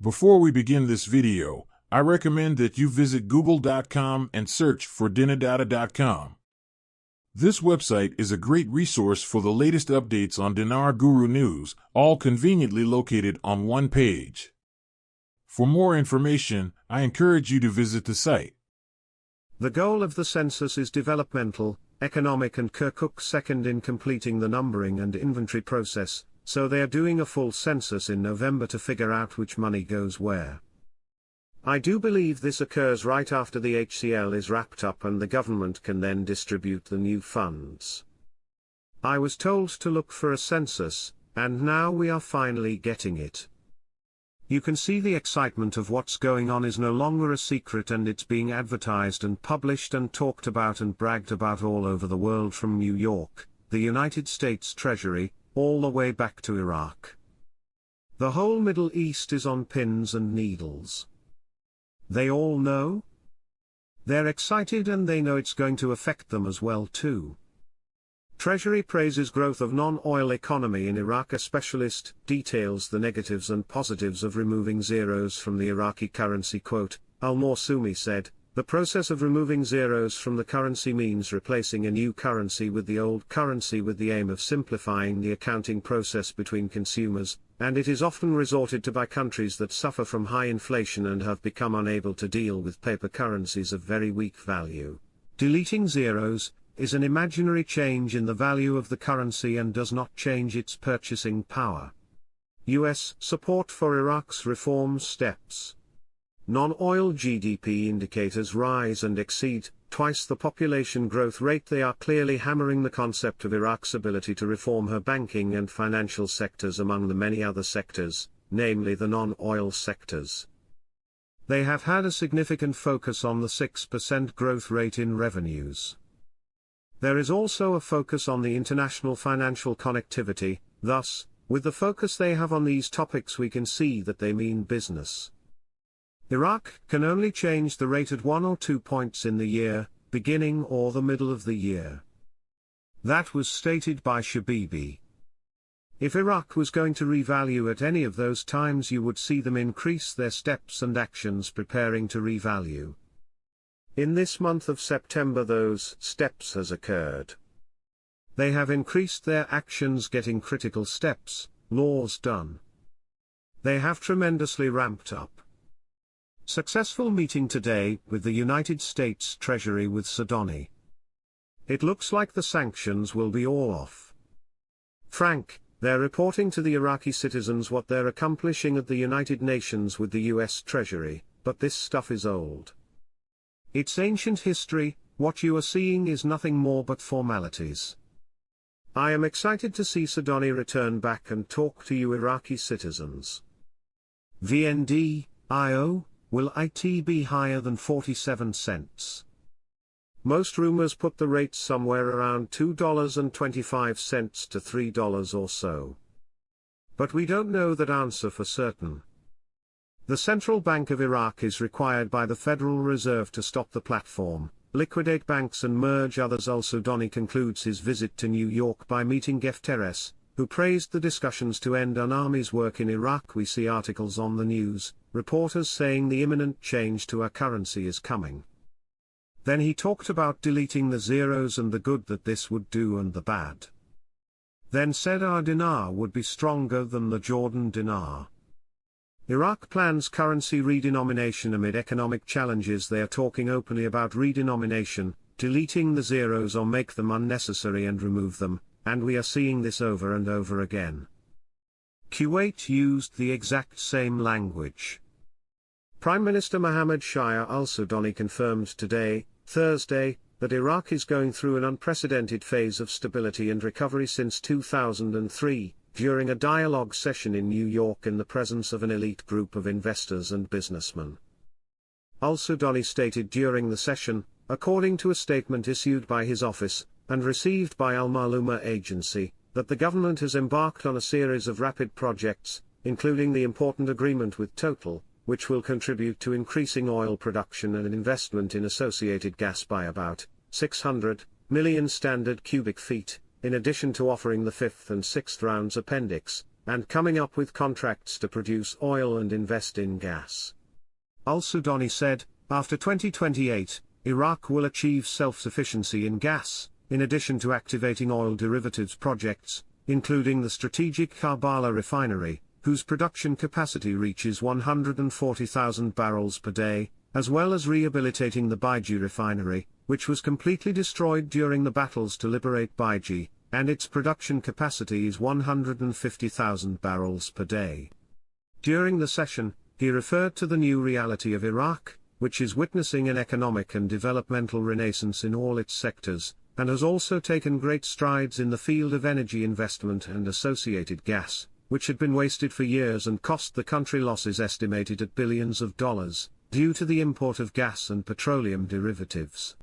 Before we begin this video, I recommend that you visit google.com and search for dinardata.com. This website is a great resource for the latest updates on Dinar Guru news, all conveniently located on one page. For more information, I encourage you to visit the site. The goal of the census is developmental, economic, and Kirkuk second in completing the numbering and inventory process, so they are doing a full census in November to figure out which money goes where. I do believe this occurs right after the HCL is wrapped up and the government can then distribute the new funds. I was told to look for a census, and now we are finally getting it. You can see the excitement of what's going on is no longer a secret, and it's being advertised and published and talked about and bragged about all over the world, from New York, the United States Treasury, all the way back to Iraq. The whole Middle East is on pins and needles. They all know? They're excited and they know it's going to affect them as well too. Treasury praises growth of non-oil economy in Iraq. A specialist details the negatives and positives of removing zeros from the Iraqi currency. Quote, Al-Morsumi said, "The process of removing zeros from the currency means replacing a new currency with the old currency with the aim of simplifying the accounting process between consumers, and it is often resorted to by countries that suffer from high inflation and have become unable to deal with paper currencies of very weak value. Deleting zeros is an imaginary change in the value of the currency and does not change its purchasing power." U.S. support for Iraq's reform steps. Non-oil GDP indicators rise and exceed twice the population growth rate. They are clearly hammering the concept of Iraq's ability to reform her banking and financial sectors among the many other sectors, namely the non-oil sectors. They have had a significant focus on the 6% growth rate in revenues. There is also a focus on the international financial connectivity. Thus, with the focus they have on these topics, we can see that they mean business. Iraq can only change the rate at 1 or 2 points in the year, beginning or the middle of the year. That was stated by Shabibi. If Iraq was going to revalue at any of those times, you would see them increase their steps and actions preparing to revalue. In this month of September, those steps has occurred. They have increased their actions, getting critical steps, laws done. They have tremendously ramped up. Successful meeting today with the United States Treasury with Sudani. It looks like the sanctions will be all off. Frank, they're reporting to the Iraqi citizens what they're accomplishing at the United Nations with the US Treasury, but this stuff is old. It's ancient history. What you are seeing is nothing more but formalities. I am excited to see Sudani return back and talk to you Iraqi citizens. VND, IO, will it be higher than 47 cents? Most rumors put the rate somewhere around $2.25 to $3 or so. But we don't know that answer for certain. The Central Bank of Iraq is required by the Federal Reserve to stop the platform, liquidate banks and merge others. Al-Sudani concludes his visit to New York by meeting Guterres, who praised the discussions to end an army's work in Iraq. We see articles on the news, reporters saying the imminent change to our currency is coming. Then he talked about deleting the zeros and the good that this would do and the bad. Then said our dinar would be stronger than the Jordan dinar. Iraq plans currency redenomination amid economic challenges. They are talking openly about redenomination, deleting the zeros or make them unnecessary and remove them, and we are seeing this over and over again. Kuwait used the exact same language. Prime Minister Mohammed Shia al-Sudani confirmed today, Thursday, that Iraq is going through an unprecedented phase of stability and recovery since 2003, during a dialogue session in New York in the presence of an elite group of investors and businessmen. Al-Sudani stated during the session, according to a statement issued by his office, and received by Al-Maluma Agency, that the government has embarked on a series of rapid projects, including the important agreement with Total, which will contribute to increasing oil production and investment in associated gas by about 600 million standard cubic feet, in addition to offering the fifth and sixth rounds appendix, and coming up with contracts to produce oil and invest in gas. Al-Sudani said, after 2028, Iraq will achieve self-sufficiency in gas, in addition to activating oil derivatives projects, including the strategic Karbala refinery, whose production capacity reaches 140,000 barrels per day, as well as rehabilitating the Baiji refinery, which was completely destroyed during the battles to liberate Baiji, and its production capacity is 150,000 barrels per day. During the session, he referred to the new reality of Iraq, which is witnessing an economic and developmental renaissance in all its sectors, and has also taken great strides in the field of energy investment and associated gas, which had been wasted for years and cost the country losses estimated at billions of dollars, due to the import of gas and petroleum derivatives.